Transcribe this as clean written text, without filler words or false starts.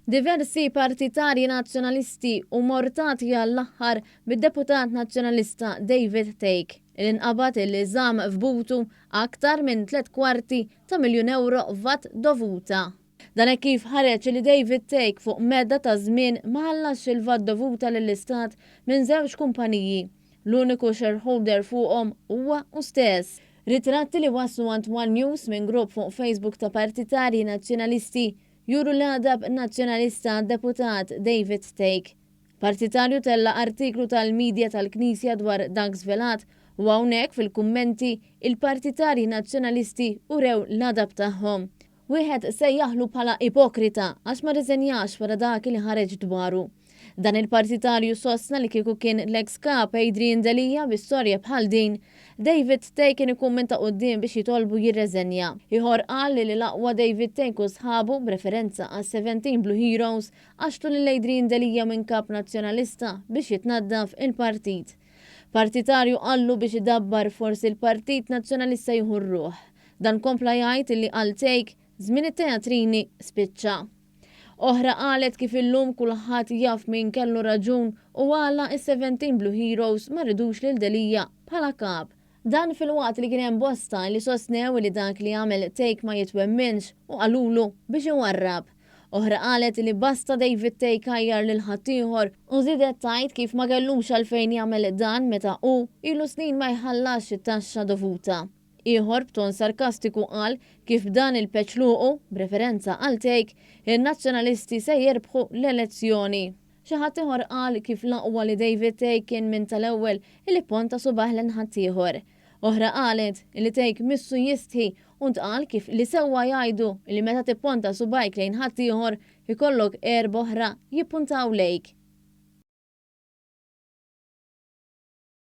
Diversi partitarji nazzjonalisti u Urtati għall-aħħar bid-Deputat Nazzjonalista David Thake il-nqabad li żamm f'butu aktar minn 3/4 euro VAT dovuta. Dan hekk kif ħareġ li David Thake fuq medda ta' żmien ma ħallax il-VAT dovuta lill-istat minn żewġ kumpaniji. L-uniku shareholder fuqhom huwa hu stess. Ritratti li waslu għand One News minn grupp fuq Facebook ta' partitarji nazzjonalisti juru l-għadab Nazzjonalista Deputat David Thake. Partitarju tella artiklu tal-midja tal-Knisja dwar dak żvelat u hawnhekk fil-kummenti il-partitarji nazzjonalisti urew l-għadab tagħhom. Wieħed sejjaħlu bħala ipokrita għax ma riżenjax wara dak li ħareġ dwaru. Dan il-partitarju sostna li kieku kien l-eks Kap Adrian Delia bi-storja bħal din, David Thake kien ikkummenta quddiem biex jitolbu jirreżenja. Ieħor qal li l-aqwa David Thake u s-sħabu b'referenza għas 17 Blue Heroes għaxtu lil Adrian Delia minn Kap Nazzjonalista biex jitnaddaf il-partit. Partitarju qallu biex idabbar forsi il-Partit Nazzjonalista jieħu r-ruħ. Dan kompla jgħid li qal Thake żmien it-teatrini spiċċa. Oħra qalet kif illum kulħadd jaf min kellu raġun u għala is-17 Blue Heroes ma ridux lil Delia bħala kap. Dan fil-waqt li kien hemm bosta li sostnew li dak li għamel Thake ma jitwemminx u qalulu biex iwarrab. Oħra qalet li basta David Thake ħajjar lil ħaddieħor u żidet tgħid kif ma kellux għalfejn jagħmel dan meta hu ilu snin ma jħallax it-taxxa dovuta. Ieħor b'ton sarkastiku qal kif dan il-peċluqu, b'referenza għal Thake, il-nazzjonalisti se jirbħu l-elezzjoni. Xi ħadd ieħor qal kif l-aqwa li David Thake kien minn tal-ewwel li ponta subaħ lejn ħaddieħor. Oħra qalet li Thake missu jistħi u ntqal kif li sewwa jgħidu li meta tipponta subajk lejn ħaddieħor ikollok erba' oħra jippuntaw lejk.